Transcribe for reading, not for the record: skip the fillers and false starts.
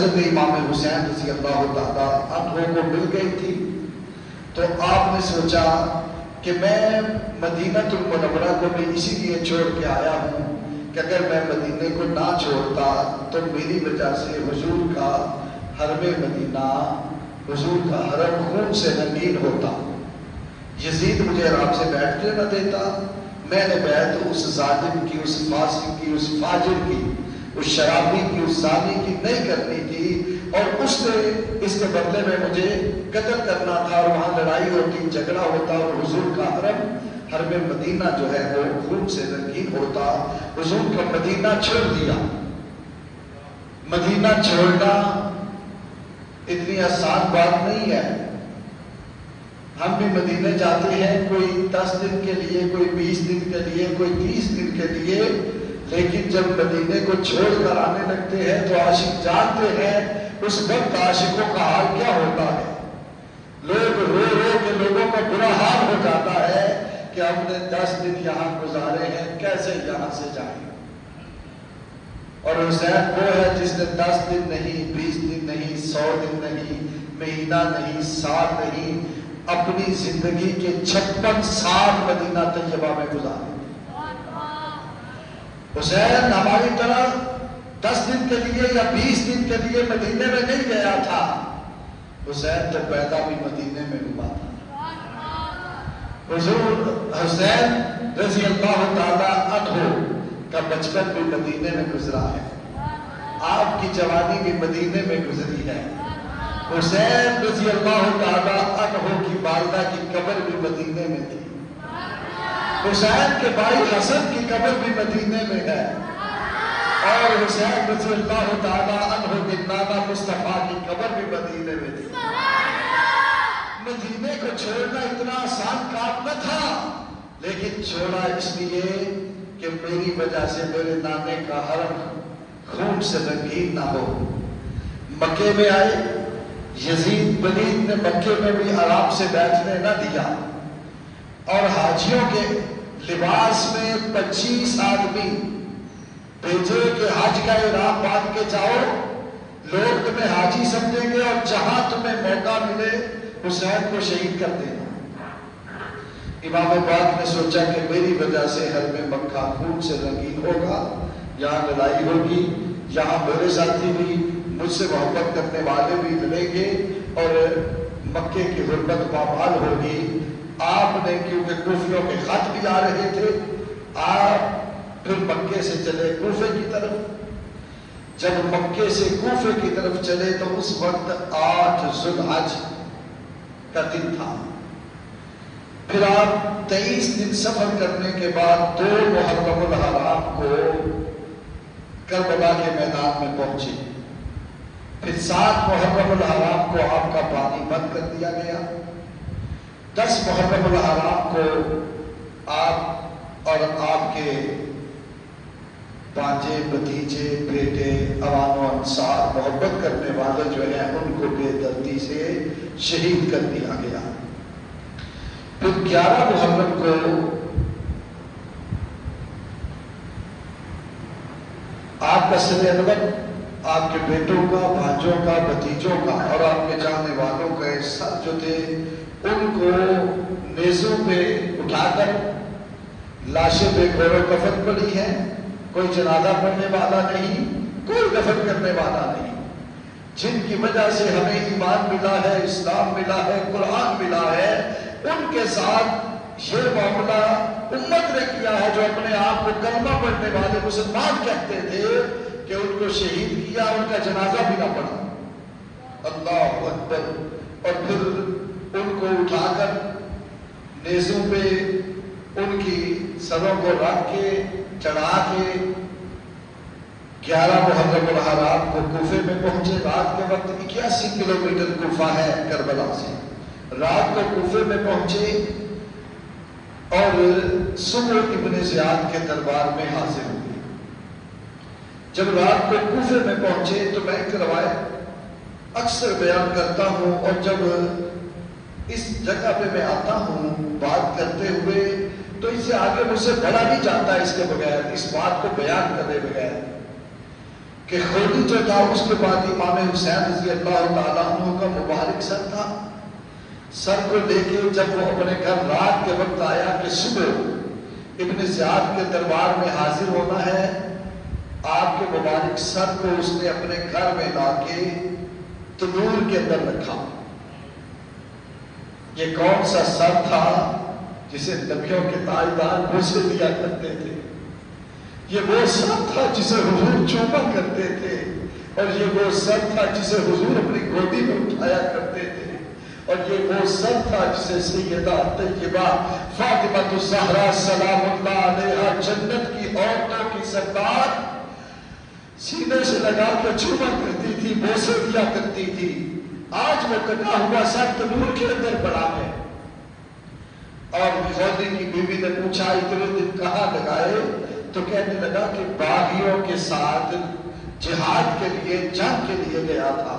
حضرت امام حسین رضی اللہ تعالیٰ عنہ کو مل گئی تھی، تو آپ نے سوچا کہ میں مدینہ المنورہ کو بھی اسی لیے چھوڑ کے آیا ہوں کہ اگر میں مدینے کو نہ چھوڑتا تو میری وجہ سے حضور کا حرم مدینہ، حضور کا حرم خون سے رنگین ہوتا، یزید مجھے آرام سے بیٹھنے نہ دیتا، میں نے بیعت اس ظالم کی، اس فاسق کی، اس فاجر کی، اس شرابی کی، اس زانی کی نہیں کرنی تھی، اور اس نے اس کے بدلے میں مجھے قتل کرنا تھا، اور وہاں لڑائی ہوتی، جھگڑا ہوتا، اور حضور کا حرم مدینہ جو ہے وہ خون سے رنگین ہوتا۔ حضور کا مدینہ چھوڑ دیا۔ مدینہ چھوڑنا اتنی آسان بات نہیں ہے۔ ہم بھی مدینے جاتے ہیں، کوئی 10 دن کے لیے، کوئی 20 دن کے لیے، کوئی 30 دن کے لیے، لیکن جب مدینے کو چھوڑ کر آنے لگتے ہیں تو عاشق جانتے ہیں اس وقت عاشقوں کا حال کیا ہوتا ہے۔ لوگ رو رو کے لوگوں کا برا حال ہو جاتا ہے کہ ہم نے 10 دن یہاں گزارے ہیں، کیسے یہاں سے جائیں۔ اور حسین وہ ہے جس نے 10 دن نہیں، 20 دن نہیں، 100 دن نہیں، مہینہ نہیں، سال نہیں، اپنی زندگی کے 56 سال مدینہ طیبہ میں گزارے۔ حسین ہماری طرح 10 دن کے لیے یا 20 دن کے لیے مدینے میں نہیں گیا تھا، حسین تو پیدا بھی مدینے میں ہوا تھا۔ حضور حسین رضی اللہ تعالیٰ عنہ کا بچپن بھی مدینے میں گزرا ہے، آپ کی جوانی بھی مدینے میں گزری ہے۔ حسین رضی اللہ تعالیٰ عنہ کی والدہ کی قبر بھی مدینے میں تھی، حسین کے بھائی حسن کی قبر بھی مدینے میں ہے، اور حسین رضی اللہ تعالیٰ عنہ کے نانا مصطفیٰ کی قبر بھی مدینے میں تھی۔ مدینے کو چھوڑنا اتنا آسان کام نہ تھا، لیکن چھوڑا اس لیے کہ میری وجہ سے میرے نانے کا حرم خون سے رنگین نہ ہو۔ مکے میں آئے، یزید پلید نے مکے میں بھی آرام سے بیٹھنے نہ دیا، اور حاجیوں کے لباس میں 25 آدمی بھیجے کہ حج کا احرام باندھ کے جاؤ، لوگ تمہیں حاجی سمجھیں گے، اور جہاں تمہیں موقع ملے حسین کو شہید کر دینا۔ امام پاک نے سوچا کہ میری وجہ سے حرم مکہ خون سے رنگین ہوگا، یہاں لڑائی ہوگی، یہاں میرے ساتھی بھی، مجھ سے محبت کرنے والے بھی لڑیں گے، اور مکے کی حرمت پامال ہوگی۔ آپ نے، کیونکہ کوفیوں کے خط بھی آ رہے تھے، آپ پھر مکے سے چلے کوفے کی طرف۔ جب مکے سے کوفے کی طرف چلے تو اس وقت 8 ذو الحج کا دن تھا۔ پھر آپ 23 دن سفر کرنے کے بعد 2 محرم الحرام کو کربلا کے میدان میں پہنچے۔ پھر 7 محرم الحرام کو آپ کا پانی بند کر دیا گیا۔ 10 محرم الحرام کو آپ اور آپ کے بانجے، بھتیجے، بیٹے، عوام و انصار، محبت کرنے والے جو ہیں، ان کو بے دردی سے شہید کر دیا گیا۔ پھر 11 محرم کو آپ کا سر انور، آپ کے بیٹوں کا، بھانجوں کا، بھتیجوں کا، اور آپ کے جاننے والوں کا سب جو تھے، ان کو نیزوں پہ اٹھا کر لاشیں بے گور و کفن پڑی ہیں، کوئی جنازہ پڑھنے والا نہیں، کوئی دفن کرنے والا نہیں، جن کی وجہ سے ہمیں ایمان ملا ہے، اسلام ملا ہے، قرآن ملا ہے، ان کے ساتھ یہ معاملہ امت نے کیا ہے جو اپنے آپ کو کلمہ پڑھنے والے مسلمان کہتے تھے، کہ ان کو شہید کیا، ان کا جنازہ بھی نہ پڑھا۔ اللہ اکبر۔ اور پھر ان کو اٹھا کر نیزوں پہ ان کی سروں کو رکھ کے چڑھا کے 11 محرم الحرام کو کوفے میں پہنچے۔ رات کے وقت 81 کلومیٹر کوفہ ہے کربلا سے۔ رات کو کوفے میں پہنچے اور صبح ابن زیاد کے دربار میں حاضر ہوئے۔ جب رات کو کوفے میں پہنچے تو میں ایک روایت اکثر بیان کرتا ہوں، اور جب اس جگہ پہ میں آتا ہوں بات کرتے ہوئے تو اس سے آگے مجھ سے بڑھا نہیں جاتا اس کے بغیر، اس بات کو بیان کرنے بغیر، کہ خودی جو تھا اس کے بعد امام حسین رضی اللہ تعالیٰ عنہ کا مبارک سر تھا. سر کو لے کے جب وہ اپنے گھر رات کے وقت آیا کہ صبح ابن زیاد کے دربار میں حاضر ہونا ہے، آپ کے مبارک سر کو اس نے اپنے گھر میں لا کے تنور کے اندر رکھا. یہ کون سا سر تھا جسے نبیوں کے تاجدار بوسے دیا کرتے تھے؟ یہ وہ سر تھا جسے حضور چوما کرتے تھے، اور یہ وہ سر تھا جسے حضور اپنی گودی میں اٹھایا کرتے تھے، اور یہ وہ سر تھا جسے سیدہ طیبہ فاطمہ الزہرا سلام اللہ علیہا جنت کی عورتوں کی سردار سینے سے لگا کے چوما کرتی تھی، بوسے دیا کرتی تھی. آج وہ کٹا ہوا سر تنور کے اندر پڑا ہے. اور خودی کی بیوی نے پوچھا اتنے دن کہاں لگائے؟ تو کہنے لگا کہ باغیوں کے ساتھ جہاد کے لیے، جنگ کے لیے گیا تھا.